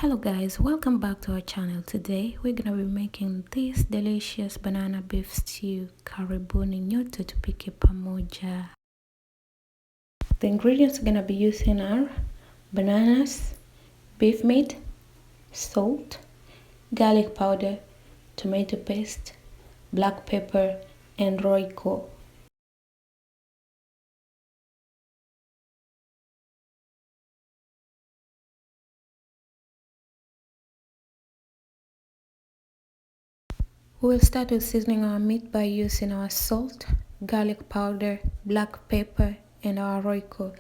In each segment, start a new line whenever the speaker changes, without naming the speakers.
Hello guys, welcome back to our channel. Today we're gonna be making this delicious banana beef stew. Karibuni nyote tupike pamoja. The ingredients we're gonna be using are bananas, beef meat, salt, garlic powder, tomato paste, black pepper, and roiko. We'll start with seasoning our meat by using our salt, garlic powder, black pepper, and our roiko.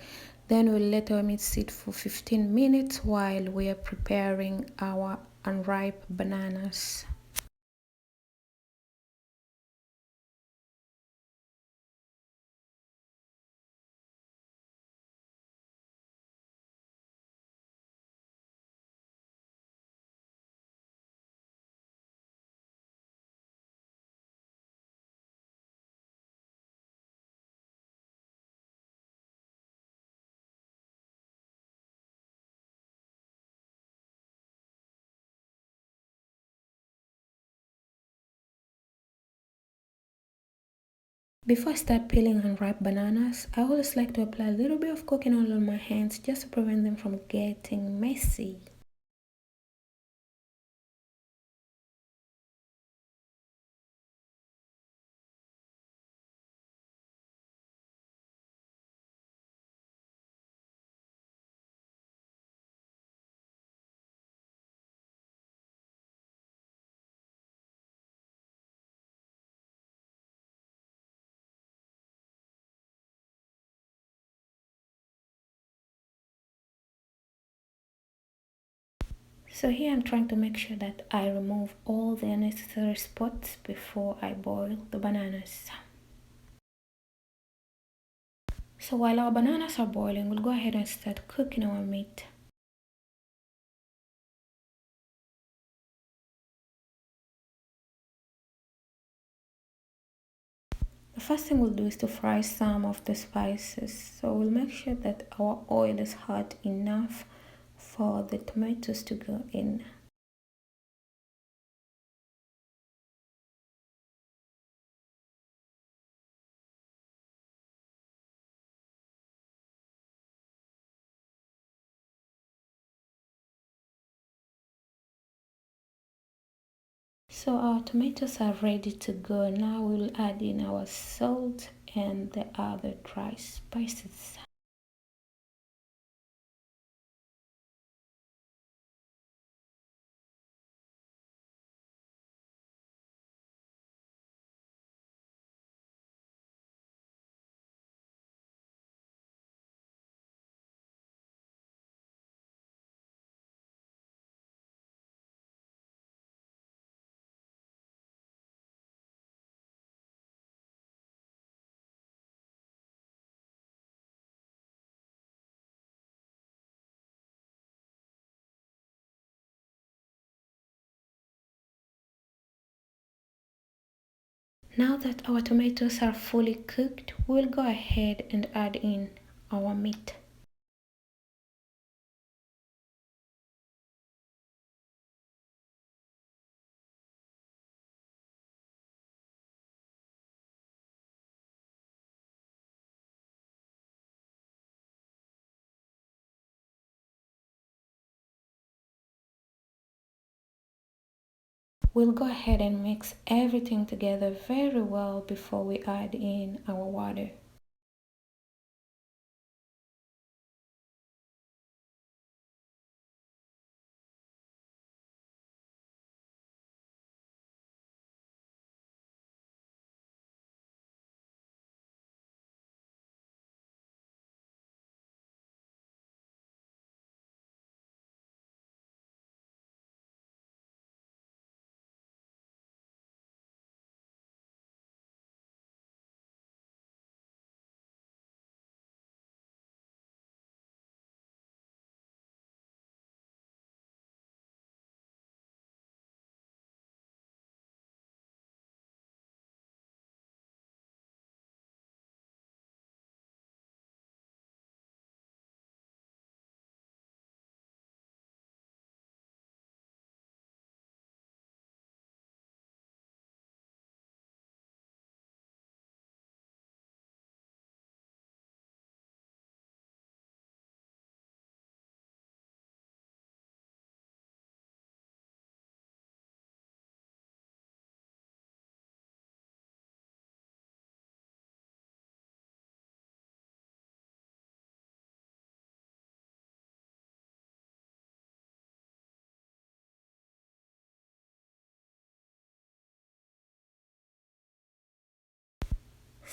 Then we'll let our meat sit for 15 minutes while we are preparing our unripe bananas. Before I start peeling unripe bananas, I always like to apply a little bit of coconut oil on my hands just to prevent them from getting messy. So here I'm trying to make sure that I remove all the unnecessary spots before I boil the bananas. So while our bananas are boiling, we'll go ahead and start cooking our meat. The first thing we'll do is to fry some of the spices. So we'll make sure that our oil is hot enough for the tomatoes to go in. So our tomatoes are ready to go. Now we'll add in our salt and the other dry spices. Now that our tomatoes are fully cooked, we'll go ahead and add in our meat. We'll go ahead and mix everything together very well before we add in our water.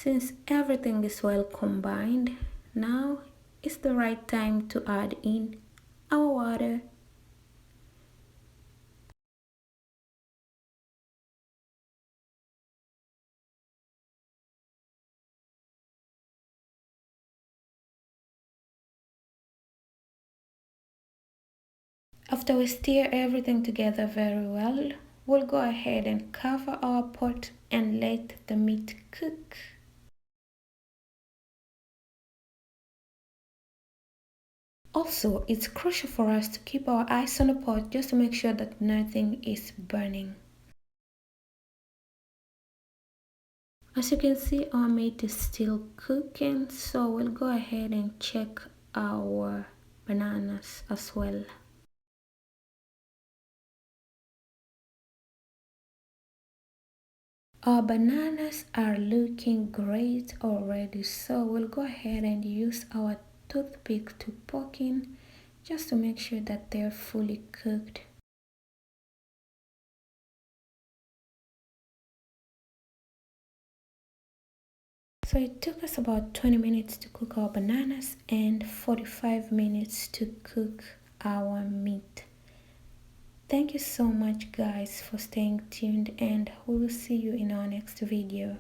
Since everything is well combined, now is the right time to add in our water. After we stir everything together very well, we'll go ahead and cover our pot and let the meat cook. Also, it's crucial for us to keep our eyes on the pot just to make sure that nothing is burning. As you can see, our meat is still cooking, so we'll go ahead and check our bananas as well. Our bananas are looking great already, so we'll go ahead and use our toothpick to poke in just to make sure that they're fully cooked. So it took us about 20 minutes to cook our bananas and 45 minutes to cook our meat. Thank you so much guys for staying tuned, and we will see you in our next video.